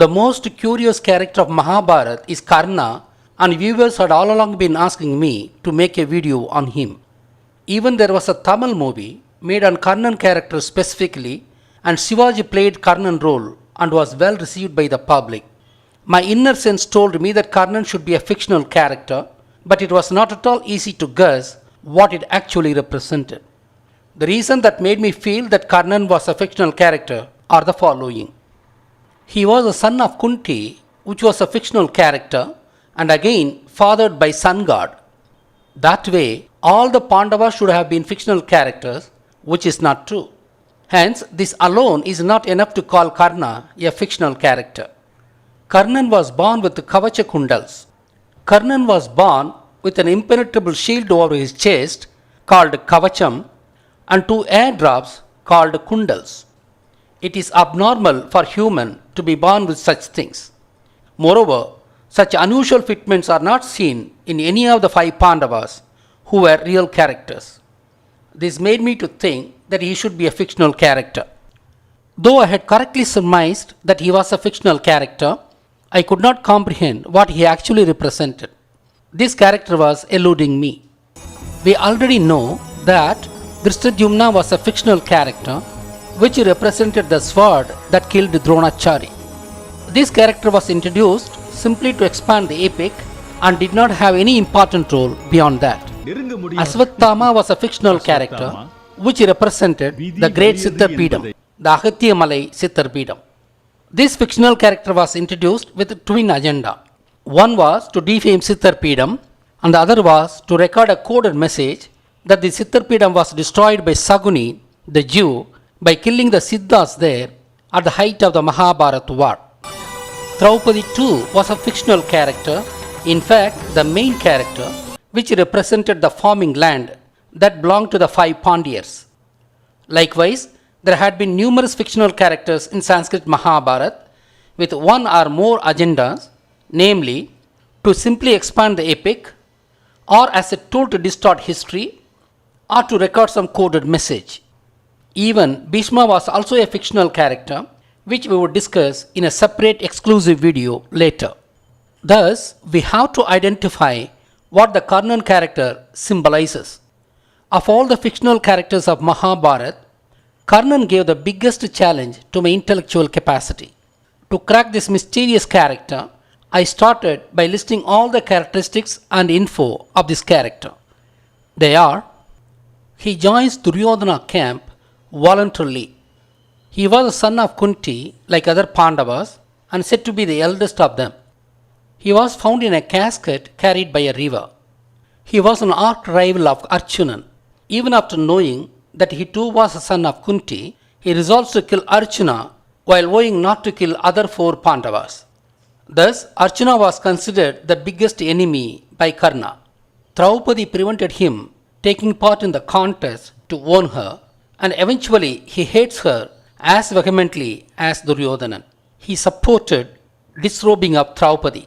The most curious character of Mahabharata is Karna, and viewers had all along been asking me to make a video on him. Even there was a Tamil movie made on Karnan character specifically, and Shivaji played Karnan role and was well received by the public. My inner sense told me that Karnan should be a fictional character, but it was not at all easy to guess what it actually represented. The reason that made me feel that Karnan was a fictional character are the following. He was a son of Kunti, which was a fictional character, and again fathered by sun god. That way, all the Pandavas should have been fictional characters, which is not true. Hence, this alone is not enough to call Karna a fictional character. Karnan was born with Kavacha Kundals. Karnan was born with an impenetrable shield over his chest called Kavacham and two airdrops called Kundals. It is abnormal for human to be born with such things. Moreover, such unusual fitments are not seen in any of the five Pandavas who were real characters. This made me to think that he should be a fictional character. Though I had correctly surmised that he was a fictional character, I could not comprehend what he actually represented. This character was eluding me. We already know that Drishtadyumna was a fictional character which represented the sword that killed Dronachari. This character was introduced simply to expand the epic and did not have any important role beyond that. Aswathama was a fictional character which represented the great Siddharpidam, the Agatyamalai Siddharpidam. This fictional character was introduced with a twin agenda. One was to defame Siddharpidam and the other was to record a coded message that the Siddharpidam was destroyed by Saguni, the Jew, by killing the Siddhas there at the height of the Mahabharata war. Draupadi too was a fictional character, in fact the main character, which represented the farming land that belonged to the five Pandyas. Likewise, there had been numerous fictional characters in Sanskrit Mahabharata with one or more agendas, namely to simply expand the epic, or as a tool to distort history, or to record some coded message. Even Bhishma was also a fictional character, which we would discuss in a separate exclusive video later. Thus, we have to identify what the Karnan character symbolizes. Of all the fictional characters of Mahabharata, Karnan gave the biggest challenge to my intellectual capacity. To crack this mysterious character, I started by listing all the characteristics and info of this character. They are: he joins Duryodhana camp voluntarily. He was a son of Kunti like other Pandavas and said to be the eldest of them. He was found in a casket carried by a river. He was an arch rival of Arjunan. Even after knowing that he too was a son of Kunti, he resolves to kill Arjuna while vowing not to kill other four Pandavas. Thus, Arjuna was considered the biggest enemy by Karna. Draupadi prevented him taking part in the contest to warn her, and eventually he hates her as vehemently as Duryodhana. He supported disrobing of Draupadi.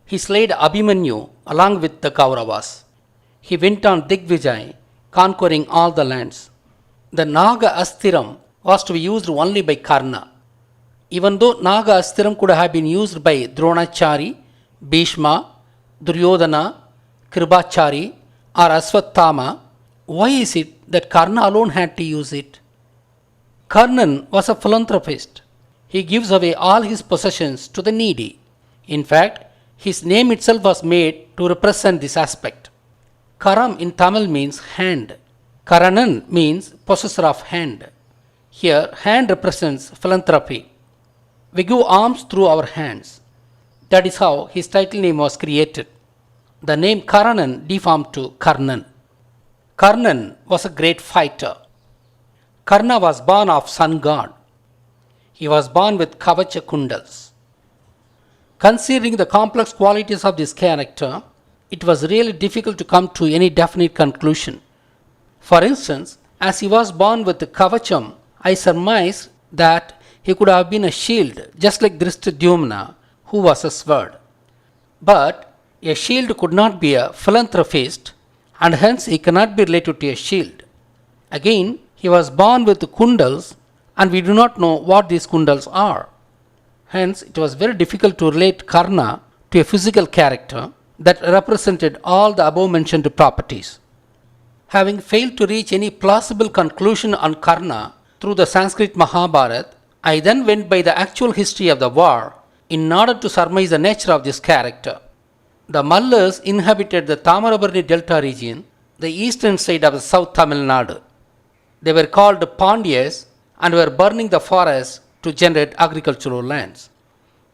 He slayed Abhimanyu along with the Kauravas. He went on Digvijay, conquering all the lands. The Naga Astiram was to be used only by Karna. Even though Naga Astiram could have been used by Dronachari, Bhishma, Duryodhana, Kripachari or Aswathama, why is it that Karna alone had to use it? Karnan was a philanthropist. He gives away all his possessions to the needy. In fact, his name itself was made to represent this aspect. Karam in Tamil means hand. Karanan means possessor of hand. Here, hand represents philanthropy. We give alms through our hands. That is how his title name was created. The name Karanan deformed to Karnan. Karnan was a great fighter. Karna was born of sun god. He was born with Kavacha Kundals. Considering the complex qualities of this character, it was really difficult to come to any definite conclusion. For instance, as he was born with the Kavacham, I surmised that he could have been a shield just like Drishtadyumna, who was a sword. But a shield could not be a philanthropist, and hence he cannot be related to a shield. Again, he was born with kundals, and we do not know what these kundals are. Hence, it was very difficult to relate Karna to a physical character that represented all the above mentioned properties. Having failed to reach any plausible conclusion on Karna through the Sanskrit Mahabharata, I then went by the actual history of the war in order to surmise the nature of this character. The Mallas inhabited the Tamarabarni Delta region, the eastern side of the South Tamil Nadu. They were called Pandyas and were burning the forests to generate agricultural lands.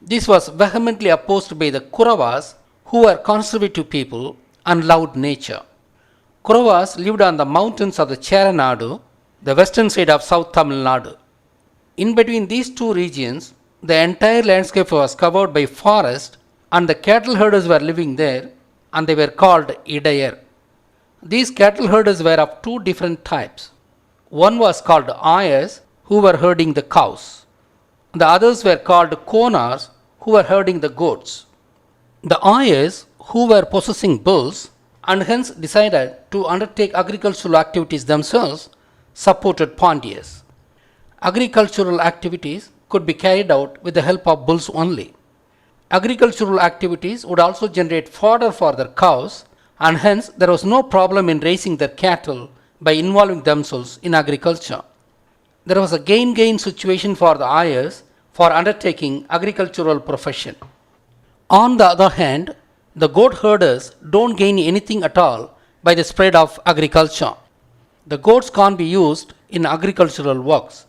This was vehemently opposed by the Kauravas, who were conservative people and loved nature. Kauravas lived on the mountains of the Cheranadu, the western side of South Tamil Nadu. In between these two regions, the entire landscape was covered by forest and the cattle herders were living there and they were called Idayar. These cattle herders were of two different types. One was called Ayers, who were herding the cows. The others were called Konars, who were herding the goats. The Ayers, who were possessing bulls and hence decided to undertake agricultural activities themselves, supported Pandyas. Agricultural activities could be carried out with the help of bulls only. Agricultural activities would also generate fodder for their cows, and hence there was no problem in raising their cattle by involving themselves in agriculture. There was a gain-gain situation for the Ayers for undertaking agricultural profession. On the other hand, the goat herders don't gain anything at all by the spread of agriculture. The goats can't be used in agricultural works.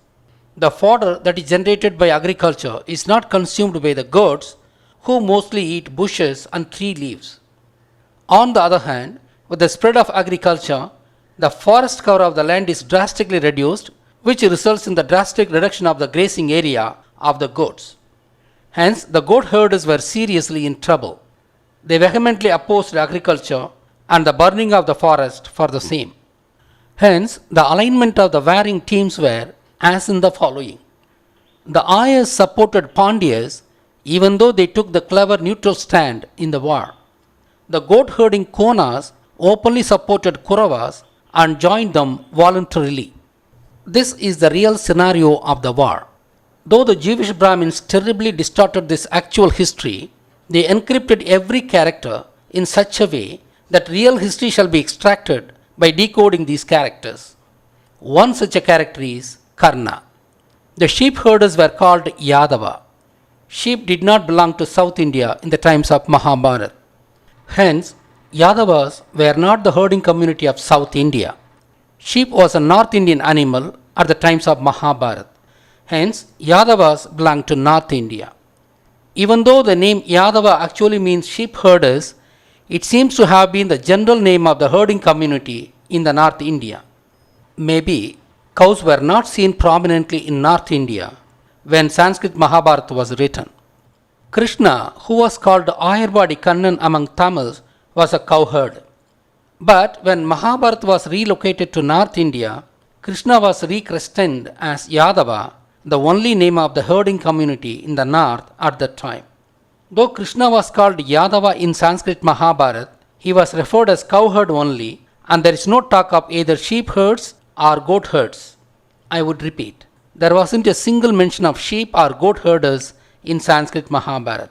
The fodder that is generated by agriculture is not consumed by the goats, who mostly eat bushes and tree leaves. On the other hand, with the spread of agriculture, the forest cover of the land is drastically reduced, which results in the drastic reduction of the grazing area of the goats. Hence, the goat herders were seriously in trouble. They vehemently opposed agriculture and the burning of the forest for the same. Hence, the alignment of the warring teams were as in the following. The Ayers supported Pandyas even though they took the clever neutral stand in the war. The goat herding Konas openly supported Kauravas and joined them voluntarily. This is the real scenario of the war. Though the Jewish Brahmins terribly distorted this actual history, they encrypted every character in such a way that real history shall be extracted by decoding these characters. One such a character is Karna. The sheep herders were called Yadava. Sheep did not belong to South India in the times of Mahabharata. Hence, Yadavas were not the herding community of South India. Sheep was a North Indian animal at the times of Mahabharata. Hence, Yadavas belonged to North India. Even though the name Yadava actually means sheep herders, it seems to have been the general name of the herding community in the North India. Maybe cows were not seen prominently in North India when Sanskrit Mahabharata was written. Krishna, who was called Ayurvadi Kannan among Tamils, was a cowherd. But when Mahabharata was relocated to North India, Krishna was rechristened as Yadava, the only name of the herding community in the north at that time. Though Krishna was called Yadava in Sanskrit Mahabharata, he was referred as cowherd only, and there is no talk of either sheep herds or goat herds. I would repeat, there wasn't a single mention of sheep or goat herders in Sanskrit Mahabharata.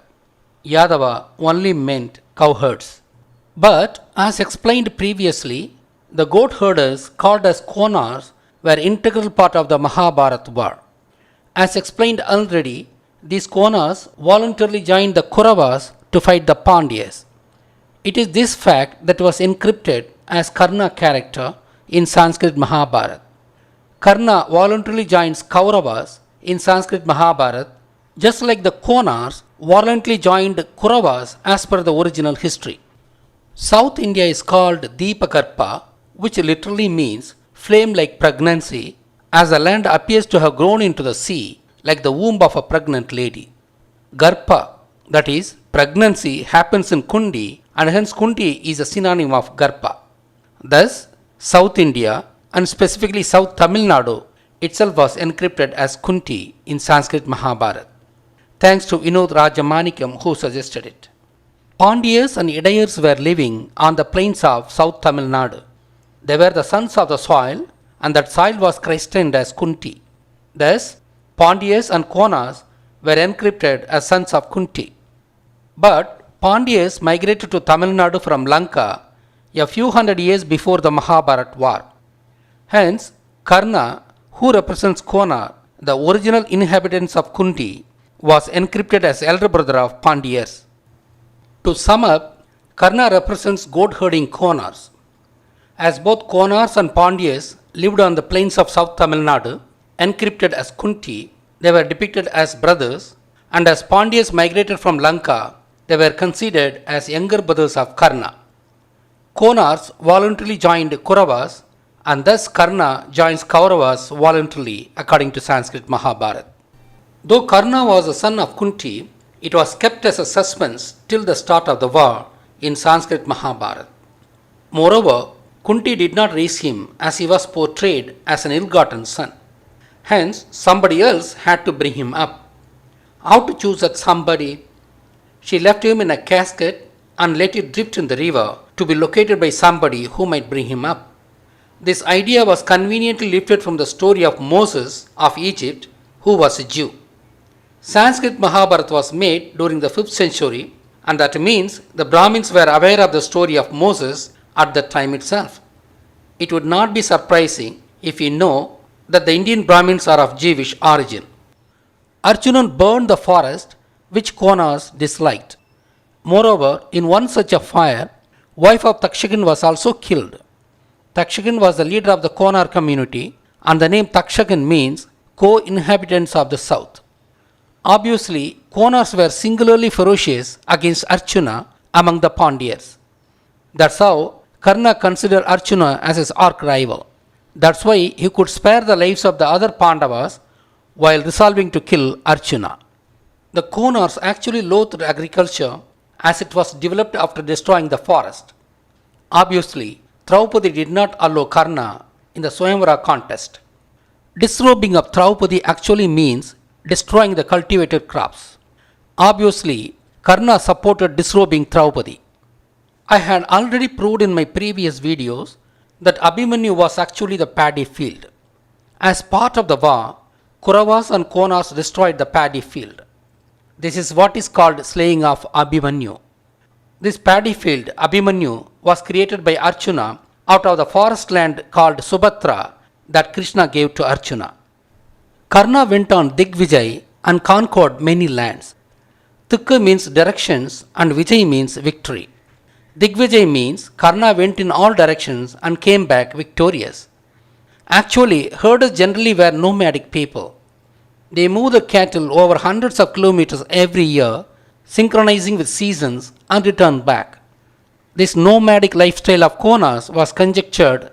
Yadava only meant cowherds. But as explained previously, the goat herders called as Konars were integral part of the Mahabharata war. As explained already, these Konars voluntarily joined the Kauravas to fight the Pandyas. It is this fact that was encrypted as Karna character in Sanskrit Mahabharata. Karna voluntarily joins Kauravas in Sanskrit Mahabharata, just like the Konars voluntarily joined Kauravas as per the original history. South India is called Deepagarpa, which literally means flame like pregnancy, as the land appears to have grown into the sea like the womb of a pregnant lady. Garpa, that is, pregnancy, happens in Kundi, and hence Kundi is a synonym of Garpa. Thus, South India, and specifically South Tamil Nadu, itself was encrypted as Kunti in Sanskrit Mahabharata. Thanks to Vinod Rajamanikam who suggested it. Pandyas and Idayars were living on the plains of South Tamil Nadu. They were the sons of the soil, and that soil was christened as Kunti. Thus, Pandyas and Konas were encrypted as sons of Kunti. But Pandyas migrated to Tamil Nadu from Lanka a few hundred years before the Mahabharat war. Hence, Karna, who represents Konar, the original inhabitants of Kunti, was encrypted as elder brother of Pandyas. To sum up, Karna represents goat herding Konars. As both Konars and Pandyas lived on the plains of South Tamil Nadu, encrypted as Kunti, they were depicted as brothers, and as Pandyas migrated from Lanka, they were considered as younger brothers of Karna. Konars voluntarily joined Kauravas, and thus Karna joins Kauravas voluntarily according to Sanskrit Mahabharata. Though Karna was a son of Kunti, it was kept as a suspense till the start of the war in Sanskrit Mahabharata. Moreover, Kunti did not raise him as he was portrayed as an ill-gotten son. Hence, somebody else had to bring him up. How to choose that somebody? She left him in a casket and let it drift in the river to be located by somebody who might bring him up. This idea was conveniently lifted from the story of Moses of Egypt, who was a Jew. Sanskrit Mahabharata was made during the 5th century, and that means the Brahmins were aware of the story of Moses at that time itself. It would not be surprising if we know that the Indian Brahmins are of Jewish origin. Arjunan burned the forest which Konars disliked. Moreover, in one such a fire, wife of Takshakan was also killed. Takshakan was the leader of the Konar community, and the name Takshakan means co-inhabitants of the south. Obviously, Konars were singularly ferocious against Arjuna among the Pandyas. That's how Karna considered Arjuna as his arch-rival. That's why he could spare the lives of the other Pandavas while resolving to kill Arjuna. The Konars actually loathed agriculture as it was developed after destroying the forest. Obviously, Draupadi did not allow Karna in the Swayamvara contest. Disrobing of Draupadi actually means destroying the cultivated crops. Obviously, Karna supported disrobing Draupadi. I had already proved in my previous videos that Abhimanyu was actually the paddy field. As part of the war, Kauravas and Konars destroyed the paddy field. This is what is called slaying of Abhimanyu. This paddy field, Abhimanyu, was created by Arjuna out of the forest land called Subhatra that Krishna gave to Arjuna. Karna went on Digvijay and conquered many lands. Tikka means directions and Vijay means victory. Digvijay means Karna went in all directions and came back victorious. Actually, herders generally were nomadic people. They moved the cattle over hundreds of kilometers every year, synchronizing with seasons, and returned back. This nomadic lifestyle of Konars was conjectured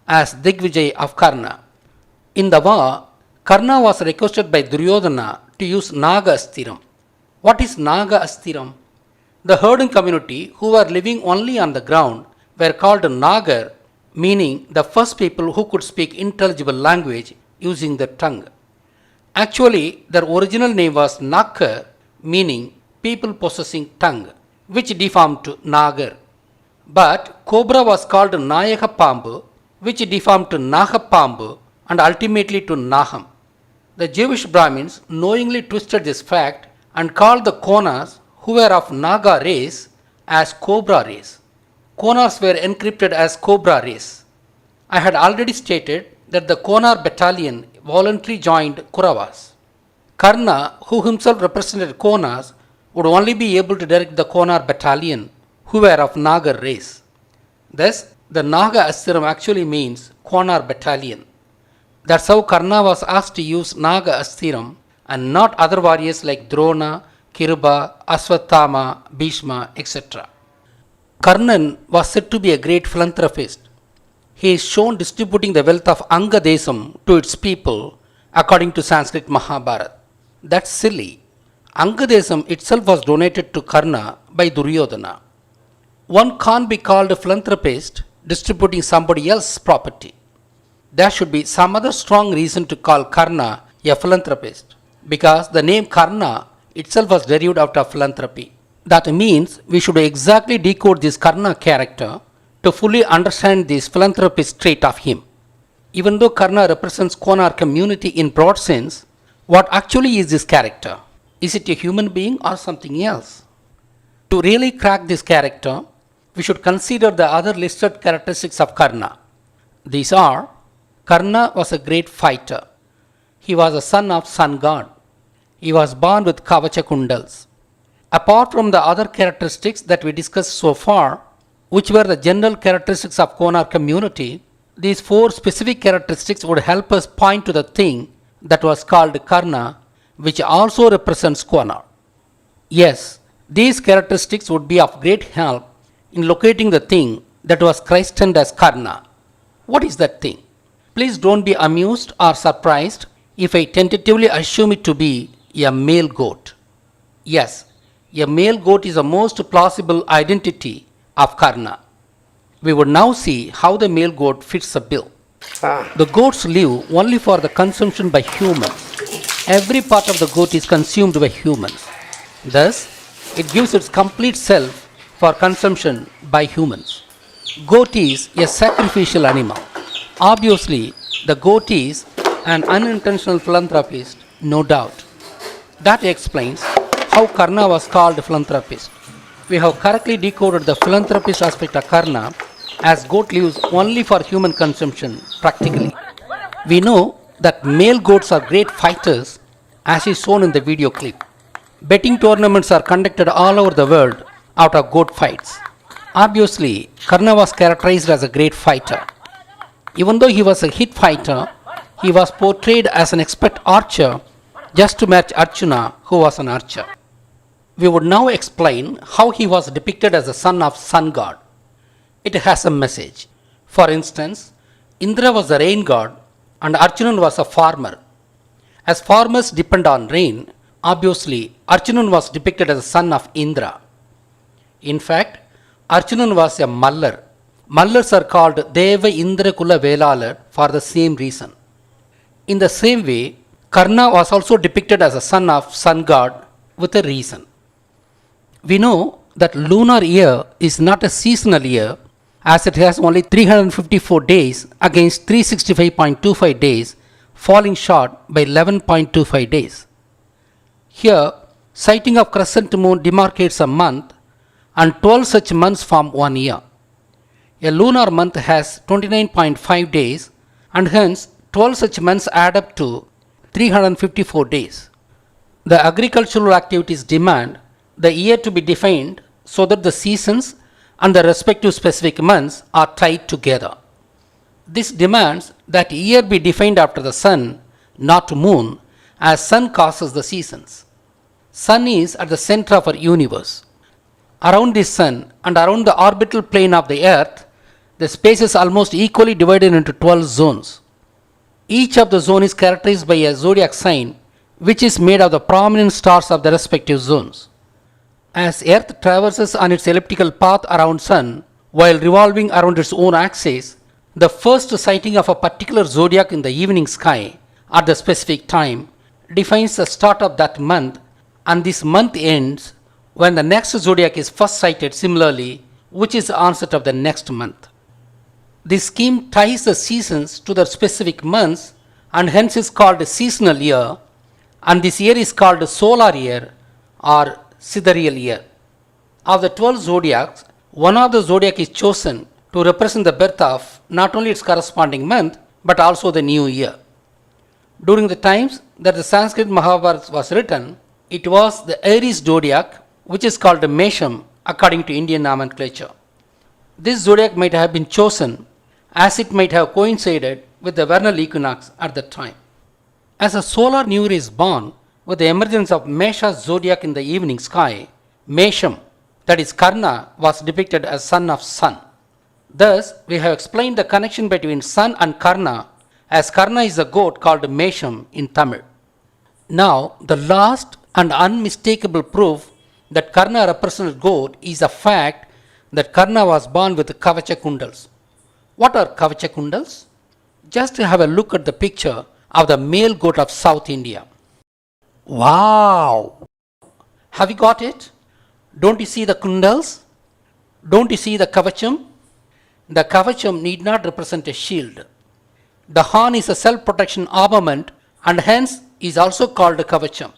as Digvijay of Karna. In the war, Karna was requested by Duryodhana to use Naga Astiram. What is Naga Astiram? The herding community who were living only on the ground were called Nagar, meaning the first people who could speak intelligible language using their tongue. Actually, their original name was Nakar, meaning people possessing tongue, which deformed to Nagar. But cobra was called Nayaka Pambu, which deformed to Naha Pambu and ultimately to Naham. The Jewish Brahmins knowingly twisted this fact and called the Konars, who were of Naga race, as Cobra race. Konars were encrypted as Cobra race. I had already stated that the Konar battalion voluntarily joined Kauravas. Karna, who himself represented Konars, would only be able to direct the Konar battalion, who were of Nagar race. Thus, the Naga Astiram actually means Konar battalion. That's how Karna was asked to use Naga Astiram and not other warriors like Drona, Kiruba, Aswathama, Bhishma, etc. Karnan was said to be a great philanthropist. He is shown distributing the wealth of Anga Desam to its people according to Sanskrit Mahabharata. That's silly. Anga Desam itself was donated to Karna by Duryodhana. One can't be called a philanthropist distributing somebody else's property. There should be some other strong reason to call Karna a philanthropist, because the name Karna itself was derived out of philanthropy. That means we should exactly decode this Karna character to fully understand this philanthropist trait of him. Even though Karna represents Konar community in broad sense, what actually is this character? Is it a human being or something else? To really crack this character, we should consider the other listed characteristics of Karna. These are: Karna was a great fighter. He was a son of sun god. He was born with Kavacha Kundals. Apart from the other characteristics that we discussed so far, which were the general characteristics of Konar community, these four specific characteristics would help us point to the thing that was called Karna, which also represents Konar. Yes, these characteristics would be of great help in locating the thing that was christened as Karna. What is that thing? Please don't be amused or surprised if I tentatively assume it to be a male goat. Yes, a male goat is the most plausible identity of Karna. We would now see how the male goat fits the bill. The goats live only for the consumption by humans. Every part of the goat is consumed by humans. Thus, it gives its complete self for consumption by humans. Goat is a sacrificial animal. Obviously, the goat is an unintentional philanthropist, no doubt. That explains how Karna was called philanthropist. We have correctly decoded the philanthropist aspect of Karna as goat lives only for human consumption practically. We know that male goats are great fighters as is shown in the video clip. Betting tournaments are conducted all over the world out of goat fights. Obviously, Karna was characterized as a great fighter. Even though he was a hit fighter, he was portrayed as an expert archer just to match Arjuna, who was an archer. We would now explain how he was depicted as the son of sun god. It has a message. For instance, Indra was the rain god and Arjunan was a farmer. As farmers depend on rain, obviously Arjunan was depicted as the son of Indra. In fact, Arjunan was a Mallar. Mallars are called Deva Indra Kula Velalar for the same reason. In the same way, Karna was also depicted as a son of sun god with a reason. We know that lunar year is not a seasonal year as it has only 354 days against 365.25 days, falling short by 11.25 days. Here, sighting of crescent moon demarcates a month and 12 such months form 1 year. A lunar month has 29.5 days and hence 12 such months add up to 354 days. The agricultural activities demand the year to be defined so that the seasons and the respective specific months are tied together. This demands that year be defined after the sun, not moon, as sun causes the seasons. Sun is at the center of our universe. Around the sun and around the orbital plane of the earth, the space is almost equally divided into 12 zones. Each of the zone is characterized by a zodiac sign which is made of the prominent stars of the respective zones. As earth traverses on its elliptical path around sun while revolving around its own axis, the first sighting of a particular zodiac in the evening sky at the specific time defines the start of that month, and this month ends when the next zodiac is first sighted similarly, which is the onset of the next month. This scheme ties the seasons to their specific months and hence is called a seasonal year, and this year is called a solar year or sidereal year. Of the 12 zodiacs, one of the zodiac is chosen to represent the birth of not only its corresponding month but also the new year. During the times that the Sanskrit Mahabarath was written, it was the Aries zodiac which is called the Mesham according to Indian nomenclature. This zodiac might have been chosen as it might have coincided with the vernal equinox at that time. As a solar new year is born with the emergence of Mesha's zodiac in the evening sky, Mesham, that is Karna, was depicted as son of sun. Thus, we have explained the connection between sun and Karna, as Karna is a goat called Mesham in Tamil. Now, the last and unmistakable proof that Karna represents goat is the fact that Karna was born with Kavacha Kundals. What are Kavacha Kundals? Just have a look at the picture of the male goat of South India. Wow! Have you got it? Don't you see the Kundals? Don't you see the Kavacham? The Kavacham need not represent a shield. The horn is a self-protection armament and hence is also called a Kavacham.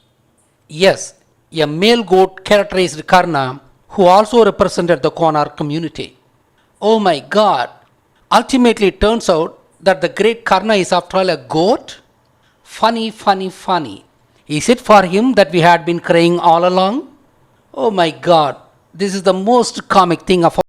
Yes, a male goat characterized Karna, who also represented the Konar community. Oh my god! Ultimately, it turns out that the great Karna is after all a goat? Funny, funny, funny. Is it for him that we had been crying all along? Oh my god, this is the most comic thing of all.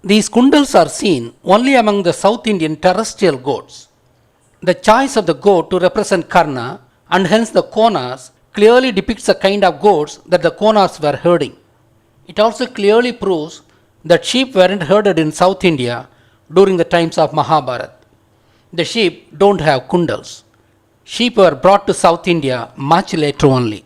These kundals are seen only among the South Indian terrestrial goats. The choice of the goat to represent Karna and hence the Konars clearly depicts the kind of goats that the Konars were herding. It also clearly proves that sheep weren't herded in South India during the times of Mahabharata. The sheep don't have kundals. Sheep were brought to South India much later only.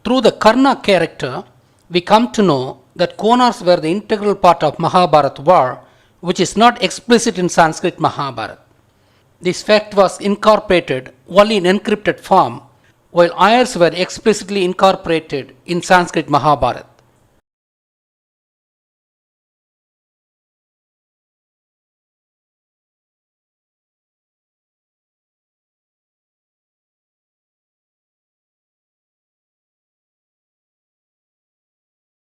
Through the Karna character, we come to know that Konars were the integral part of Mahabharata war, which is not explicit in Sanskrit Mahabharata. This fact was incorporated only in encrypted form, while ayers were explicitly incorporated in Sanskrit Mahabharata.